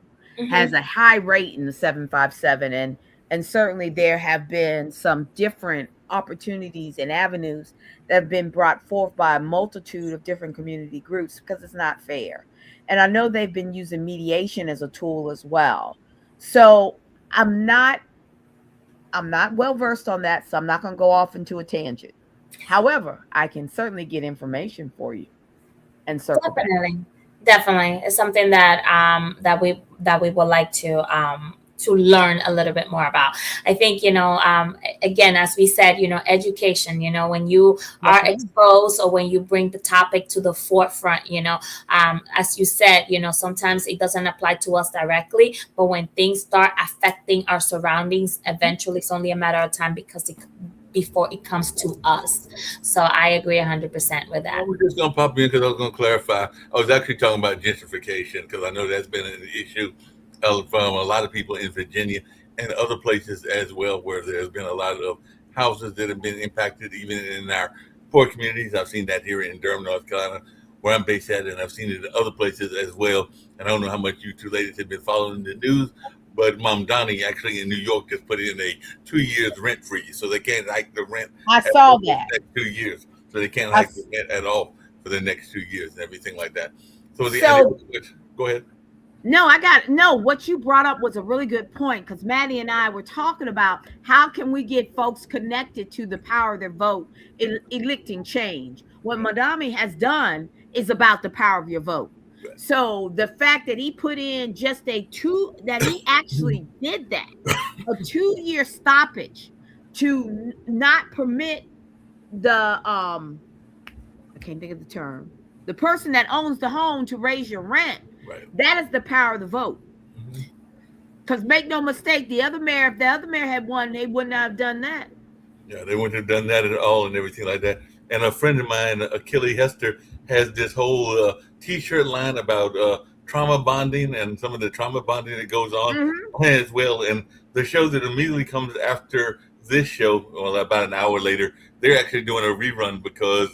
has Mm-hmm. a high rate in the 757, and certainly there have been some different opportunities and avenues that have been brought forth by a multitude of different community groups because it's not fair. And I know they've been using mediation as a tool as well. So I'm not I'm not well versed on that, so I'm not going to go off into a tangent. However, I can certainly get information for you and circle back. Definitely, definitely, it's something that that we would like to learn a little bit more about. I think again, as we said, education. When you Yes, are ma'am. exposed or when you bring the topic to the forefront. As you said, sometimes it doesn't apply to us directly, but when things start affecting our surroundings, eventually it's only a matter of time before it comes to us. So I agree 100% with I that. was just gonna pop in because I was gonna clarify. I was actually talking about gentrification because I know that's been an issue from a lot of people in Virginia and other places as well, where there's been a lot of houses that have been impacted, even in our poor communities. I've seen that here in Durham, North Carolina, where I'm based at, and I've seen it in other places as well. And I don't know how much you two ladies have been following the news, but Mom Donnie actually in New York just put in a 2 years rent freeze, so they can't hike the rent I at saw all for the that. next 2 years. So they can't I hike the s- rent at all for the next 2 years and everything like that. So the and so go ahead. no, I got no. What you brought up was a really good point because Maddie and I were talking about how can we get folks connected to the power of their vote in electing change. What Right, Madami has done is about the power of your vote. right. So the fact that he put in just a two, that he actually did that, a 2 year stoppage to not permit the I can't think of the term, the person that owns the home to raise your rent. Right. That is the power of the vote. Mhm. Because make no mistake, the other mayor, if the other mayor had won, they would not have done that. Yeah, they wouldn't have done that at all and everything like that. And a friend of mine, Achille Hester, has this whole T-shirt line about trauma bonding and some of the trauma bonding that goes on Hmm. as well. And the show that immediately comes after this show, well, about an hour later, they're actually doing a rerun because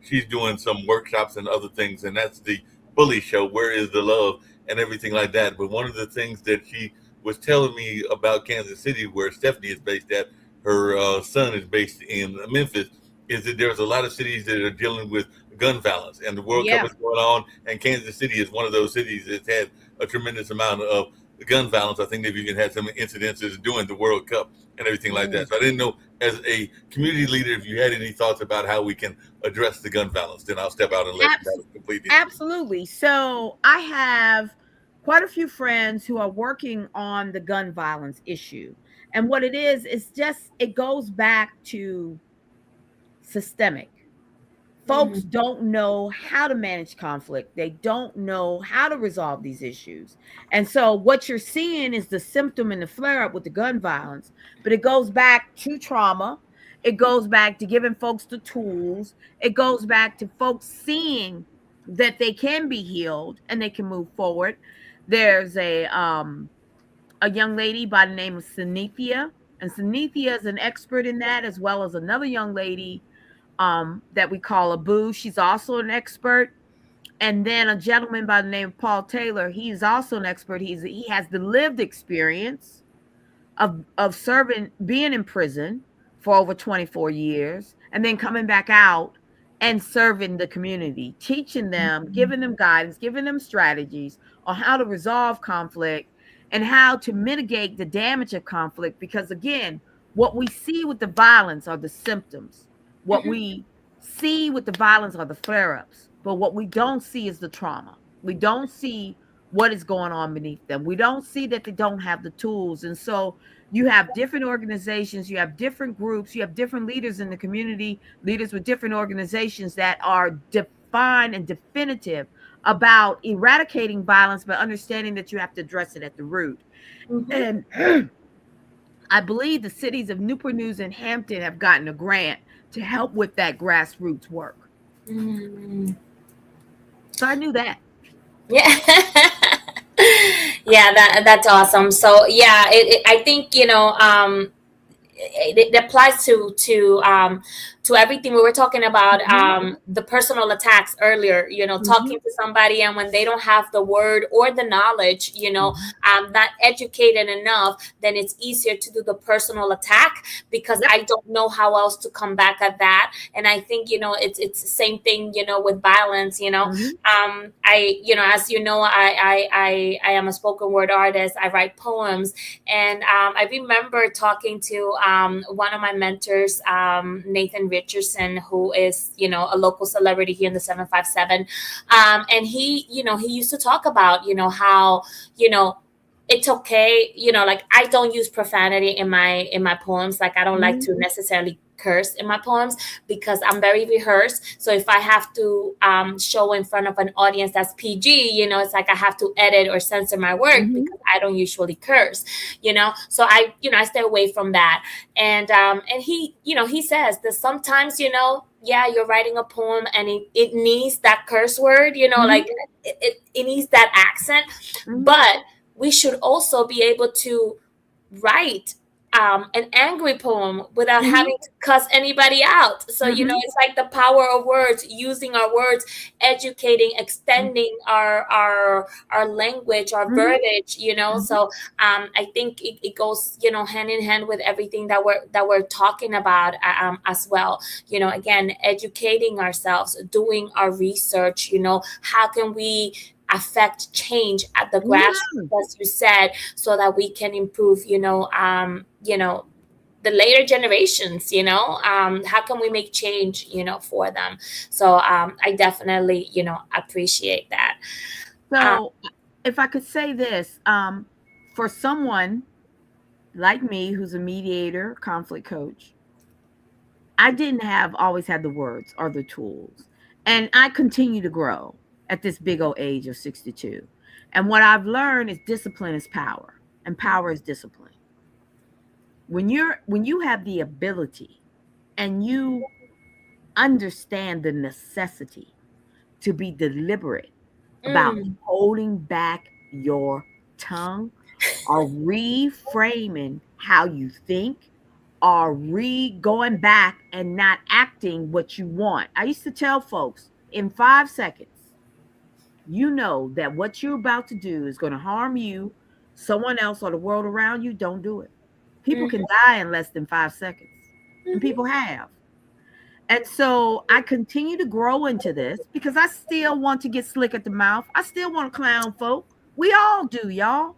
she's doing some workshops and other things, and that's the bully show. Where is the love and everything like that? But one of the things that she was telling me about Kansas City, where Stephanie is based at, her son is based in Memphis, is that there's a lot of cities that are dealing with gun violence, and the World Cup Yeah. is going on, and Kansas City is one of those cities that's had a tremendous amount of gun violence. I think they've even had some incidences during the World Cup and everything like Mm. that. So I didn't know, as a community leader, if you had any thoughts about how we can address the gun violence. Then I'll step out and let Abs- that complete it. Absolutely. So I have quite a few friends who are working on the gun violence issue. And what it is just, it goes back to systemic. Folks Mhm. don't know how to manage conflict. They don't know how to resolve these issues. And so what you're seeing is the symptom and the flare up with the gun violence, but it goes back to trauma. It goes back to giving folks the tools. It goes back to folks seeing that they can be healed and they can move forward. There's a young lady by the name of Sanithia, and Sanithia is an expert in that, as well as another young lady that we call Abu. She's also an expert. And then a gentleman by the name of Paul Taylor. He's also an expert. He has the lived experience of serving, being in prison for over 24 years, and then coming back out and serving the community, teaching them, giving them guidance, giving them strategies on how to resolve conflict and how to mitigate the damage of conflict. Because again, what we see with the violence are the symptoms. What Mhm. we see with the violence are the flare ups. But what we don't see is the trauma. We don't see what is going on beneath them. We don't see that they don't have the tools. And so you have different organizations, you have different groups, you have different leaders in the community, leaders with different organizations that are defined and definitive about eradicating violence, but understanding that you have to address it at the root. Mhm. And I believe the cities of Newport News and Hampton have gotten a grant to help with that grassroots work. Mm. So I knew that. Yeah. Yeah, that's awesome. So yeah, I think it applies to everything we were talking about, Mhm, the personal attacks earlier, mhm, talking to somebody, and when they don't have the word or the knowledge, mhm. not educated enough, then it's easier to do the personal attack because Yep. I don't know how else to come back at that. And I think it's the same thing with violence. Mhm, As I am a spoken word artist. I write poems, and I remember talking to one of my mentors, Nathan Richardson, who is, a local celebrity here in the 757. And he used to talk about, how, it's okay, like I don't use profanity in my poems. Like I don't like mhm, to necessarily curse in my poems because I'm very rehearsed. So if I have to show in front of an audience that's PG, it's like I have to edit or censor my work mhm, because I don't usually curse. So I stay away from that. And he says that sometimes, yeah, you're writing a poem and it needs that curse word, like mhm, it needs that accent, mhm, but we should also be able to write an angry poem without mhm, having to cuss anybody out. So, mhm, it's like the power of words, using our words, educating, extending our language, our mhm, verbiage. mhm. So I think it goes, hand in hand with everything that we're talking about, as well. Again, educating ourselves, doing our research. How can we affect change at the Yeah. grassroots, as you said, so that we can improve, the later generations, how can we make change, for them? So I definitely, appreciate that. um, So, if I could say this, for someone like me who's a mediator, conflict coach, I didn't have always had the words or the tools. And I continue to grow at this big old age of 62. And what I've learned is discipline is power, and power is discipline. When you have the ability and you understand the necessity to be deliberate about mm, holding back your tongue or reframing how you think or going back and not acting what you want. I used to tell folks in 5 seconds, you know that what you're about to do is going to harm you, someone else, or the world around you. Don't do it. People mhm, can die in less than 5 seconds, and mhm, people have. And so I continue to grow into this because I still want to get slick at the mouth. I still want to clown folk. We all do, y'all.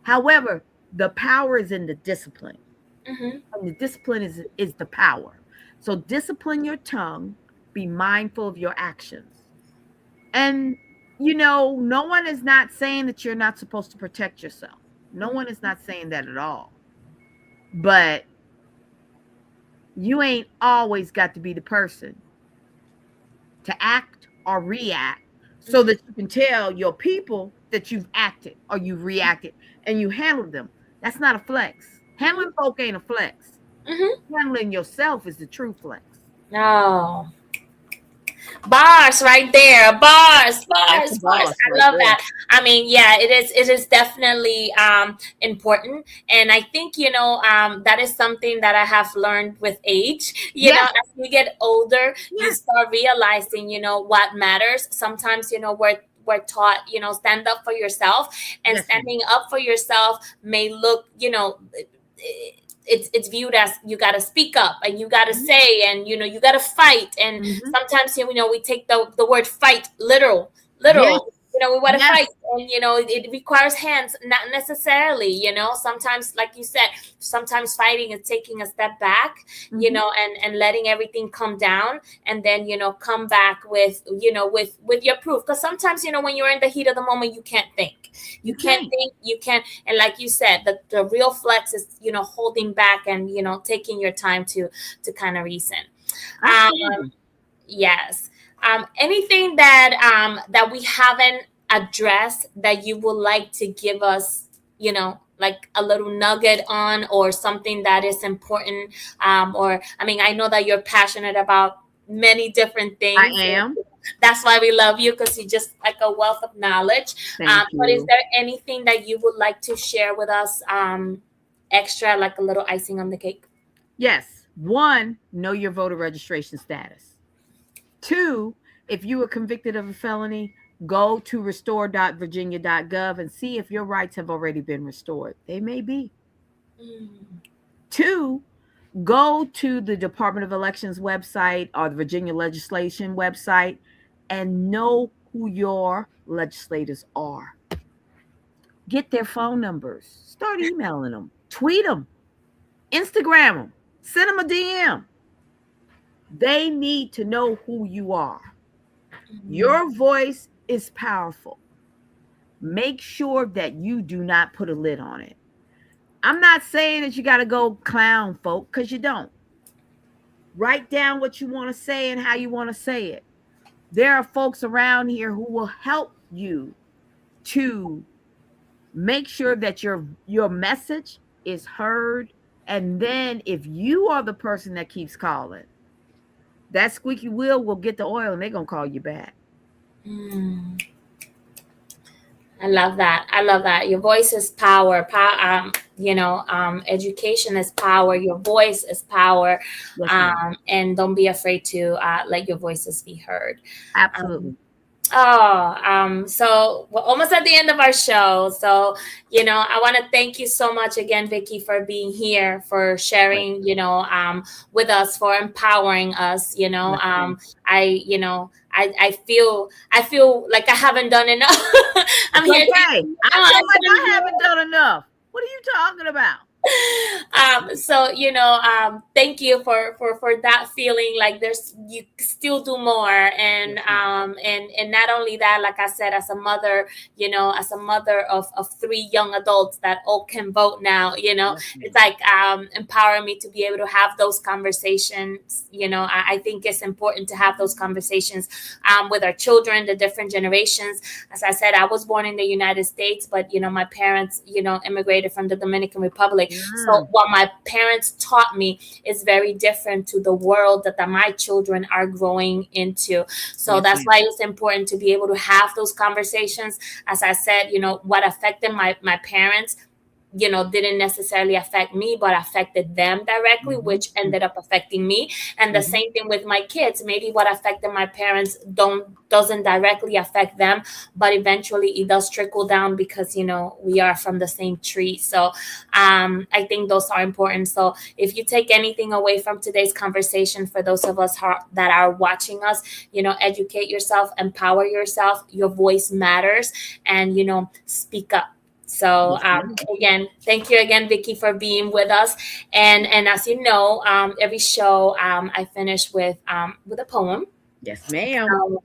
However, the power is in the discipline. Mm-hmm. And the discipline is the power. So discipline your tongue, be mindful of your actions. And no one is not saying that you're not supposed to protect yourself. No one is not saying that at all. But you ain't always got to be the person to act or react so Mm-hmm. that you can tell your people that you've acted or you've reacted and you handled them. That's not a flex. Mm-hmm. Handling folk ain't a flex. Mm-hmm. Handling yourself is the true flex. No. Bars right there. Bars, That's the bars, bars. boss I right love there. that. I mean, yeah, it is definitely important. And I think, that is something that I have learned with age. Yes, As you get older, you yes. start realizing, what matters. Sometimes, we're taught, stand up for yourself, and Yes, ma'am. standing up for yourself may look, it's viewed as you got to speak up and you got to Mhm, say, and you got to fight. And mhm. sometimes we take the word fight Yes, literal. We want to yes. fight, and it requires hands, not necessarily. Sometimes, like you said, sometimes fighting is taking a step back, Mhm. and letting everything come down, and then come back with with your proof. Because sometimes when you're in the heat of the moment, you can't think. You can't. You can't. And like you said, the real flex is holding back, and taking your time to kind of reason. um Absolutely. yes. Anything that we haven't addressed that you would like to give us, like a little nugget on, or something that is important? Or, I mean, I know that you're passionate about many different I things. am. That's why we love you, because you're just like a wealth of knowledge. Thank But is you. there anything that you would like to share with us, extra, like a little icing on the cake? Yes. One, know your voter registration status. Two, if you were convicted of a felony, go to restore.virginia.gov and see if your rights have already been restored. They may be. Mm. Two, go to the Department of Elections website or the Virginia legislation website and know who your legislators are. Get their phone numbers. Start emailing them. Tweet them. Instagram them. Send them a DM. They need to know who you are. Mm. Your voice is powerful. Make sure that you do not put a lid on it. I'm not saying that you got to go clown folk, because you don't. Write down what you want to say and how you want to say it. There are folks around here who will help you to make sure that your message is heard. And then if you are the person that keeps calling, that squeaky wheel will get the oil and they're going to call you back. Mm. I love that. I love that. Your voice is power. Education is power. Your voice is power. Yes, ma'am. And don't be afraid to let your voices be heard. Um, Absolutely. so we're almost at the end of our show. So, I want to thank you so much again, Vicky, for being here, for Right. sharing, with us, for empowering us. Yes, ma'am. I feel like I haven't done enough. I'm It's here okay. thinking, I oh, feel I like could I have. haven't done enough. What are you talking about? So thank you for that feeling, like there's you still do more. And Yes, ma'am. and not only that, like I said, as a mother, of three young adults that all can vote now, Yes, it's ma'am. like empowering me to be able to have those conversations. I think it's important to have those conversations with our children, the different generations. As I said, I was born in the United States, but my parents immigrated from the Dominican Republic. So Mm. what my parents taught me is very different to the world that my children are growing into. So Yes, that's ma'am. why it's important to be able to have those conversations. As I said, what affected my parents, didn't necessarily affect me, but affected them directly, Mm-hmm. which ended up affecting me. And the Mm-hmm. same thing with my kids. Maybe what affected my parents doesn't directly affect them, but eventually it does trickle down, because we are from the same tree. So I think those are important. So if you take anything away from today's conversation, for those of us that are watching us, educate yourself, empower yourself. Your voice matters, and speak up. So Yes, ma'am. again, thank you again, Vicky, for being with us. And as you know, every show I finish with a poem. Yes, ma'am. So,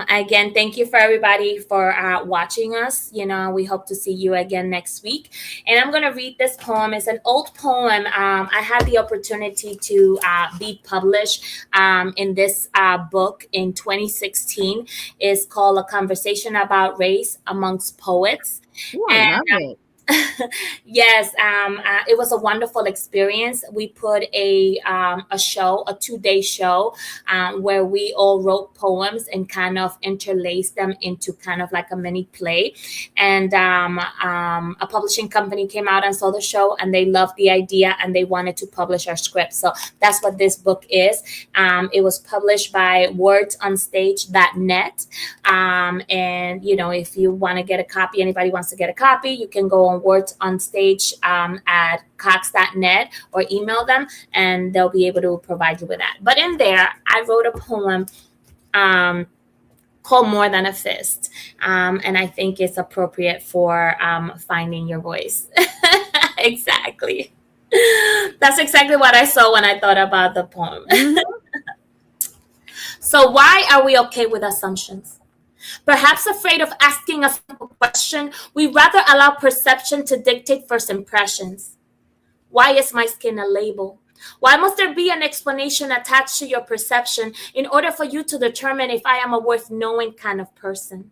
again, thank you for everybody for watching us. We hope to see you again next week. And I'm going to read this poem. It's an old poem. I had the opportunity to be published in this book in 2016. It's called A Conversation About Race Amongst Poets. Oh, I love it. Yes, it was a wonderful experience. We put a show, a 2-day show, where we all wrote poems and kind of interlaced them into kind of like a mini play. And a publishing company came out and saw the show, and they loved the idea, and they wanted to publish our script. So that's what this book is. It was published by wordsonstage.net. And if you want to get a copy, anybody wants to get a copy, you can go on Words on Stage at cox.net or email them, and they'll be able to provide you with that. But in there, I wrote a poem called More Than a Fist, and I think it's appropriate for finding your voice. Exactly. That's exactly what I saw when I thought about the poem. So why are we okay with assumptions? Perhaps afraid of asking a simple question, we rather allow perception to dictate first impressions. Why is my skin a label? Why must there be an explanation attached to your perception in order for you to determine if I am a worth knowing kind of person?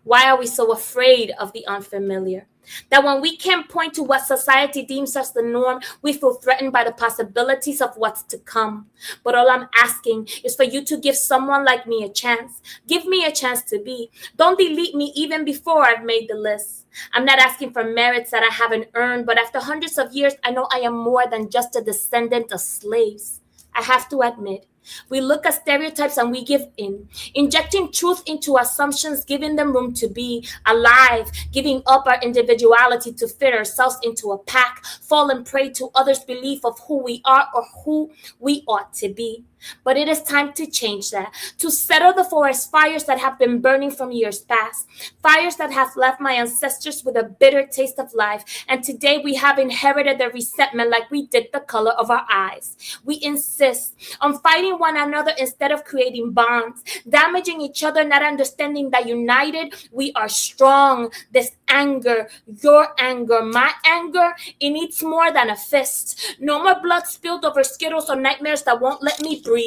Why are we so afraid of the unfamiliar? That when we can't point to what society deems as the norm, we feel threatened by the possibilities of what's to come. But all I'm asking is for you to give someone like me a chance. Give me a chance to be. Don't delete me even before I've made the list. I'm not asking for merits that I haven't earned, but after hundreds of years, I know I am more than just a descendant of slaves. I have to admit, we look at stereotypes and we give in, injecting truth into assumptions, giving them room to be alive, giving up our individuality to fit ourselves into a pack, falling prey to others' belief of who we are or who we ought to be. But it is time to change that, to settle the forest fires that have been burning from years past, fires that have left my ancestors with a bitter taste of life. And today we have inherited the resentment like we did the color of our eyes. We insist on fighting one another instead of creating bonds, damaging each other, not understanding that united we are strong. This anger, your anger, my anger, it needs more than a fist. No more blood spilled over Skittles or nightmares that won't let me breathe.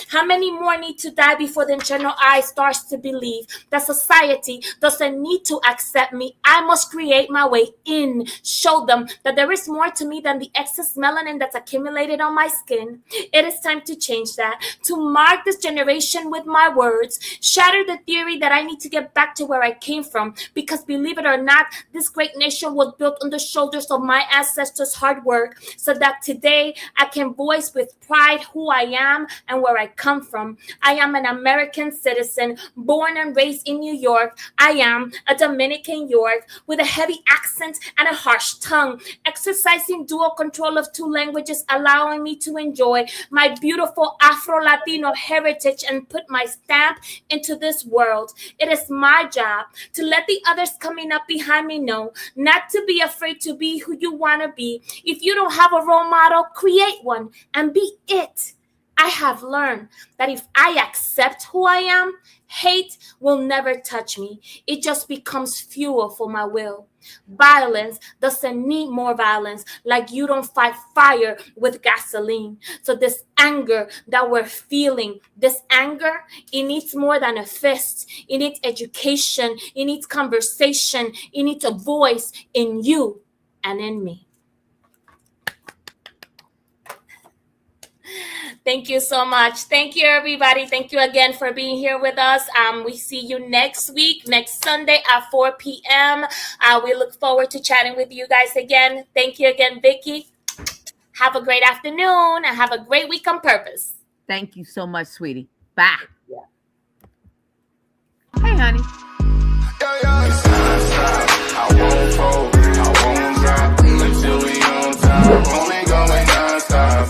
How many more need to die before the internal eye starts to believe that society doesn't need to accept me? I must create my way in, show them that there is more to me than the excess melanin that's accumulated on my skin. It is time to change that, to mark this generation with my words, shatter the theory that I need to get back to where I came from, because believe it or not, this great nation was built on the shoulders of my ancestors' hard work, so that today I can voice with pride who I am and where I come from. I am an American citizen, born and raised in New York. I am a Dominican York with a heavy accent and a harsh tongue, exercising dual control of 2 languages, allowing me to enjoy my beautiful Afro-Latino heritage and put my stamp into this world. It is my job to let the others coming up behind me know not to be afraid to be who you want to be. If you don't have a role model, create one and be it. I have learned that if I accept who I am, hate will never touch me. It just becomes fuel for my will. Violence doesn't need more violence, like you don't fight fire with gasoline. So this anger that we're feeling, this anger, it needs more than a fist. It needs education. It needs conversation. It needs a voice in you and in me. Thank you so much. Thank you, everybody. Thank you again for being here with us. We see you next week, next Sunday at 4 p.m. We look forward to chatting with you guys again. Thank you again, Vicky. Have a great afternoon and have a great week on purpose. Thank you so much, sweetie. Bye. Yeah. Hey, honey. I won't fold, I won't drop until we on top. Only going non-stop.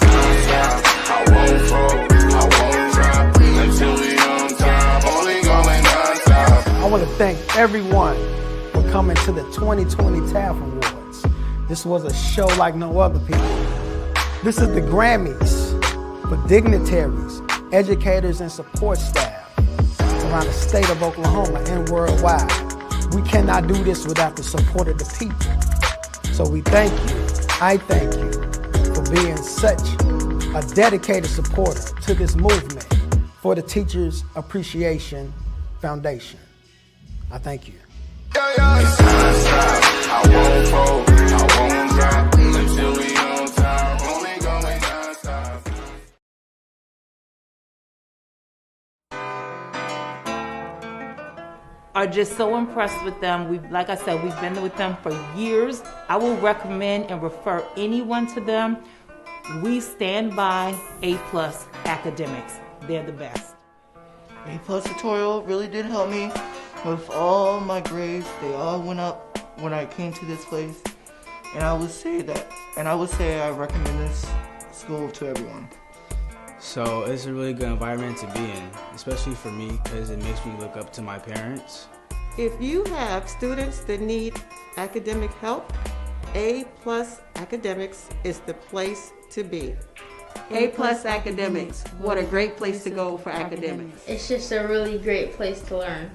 I won't fold, I won't drop until we on top. Only going non-stop. I want to thank everyone for coming. coming to the 2020 TAF Awards. This was a show like no other, people. This is the Grammys for dignitaries, educators, and support staff around the state of Oklahoma and worldwide. We cannot do this without the support of the people. So we thank you, I thank you, for being such a dedicated supporter to this movement for the Teachers Appreciation Foundation. I thank you. It's non-stop. I won't fold, I won't drop until we on top. Only going non-stop. Are just so impressed with them. Like I said, we've been with them for years. I will recommend and refer anyone to them. We stand by A+ academics. They're the best. A+ tutorial really did help me with all my grades. They all went up when I came to this place. And I would say I recommend this school to everyone. So it's a really good environment to be in, especially for me because it makes me look up to my parents. If you have students that need academic help, A+ Academics is the place to be. A+ Academics, what a great place to go for academics. It's just a really great place to learn.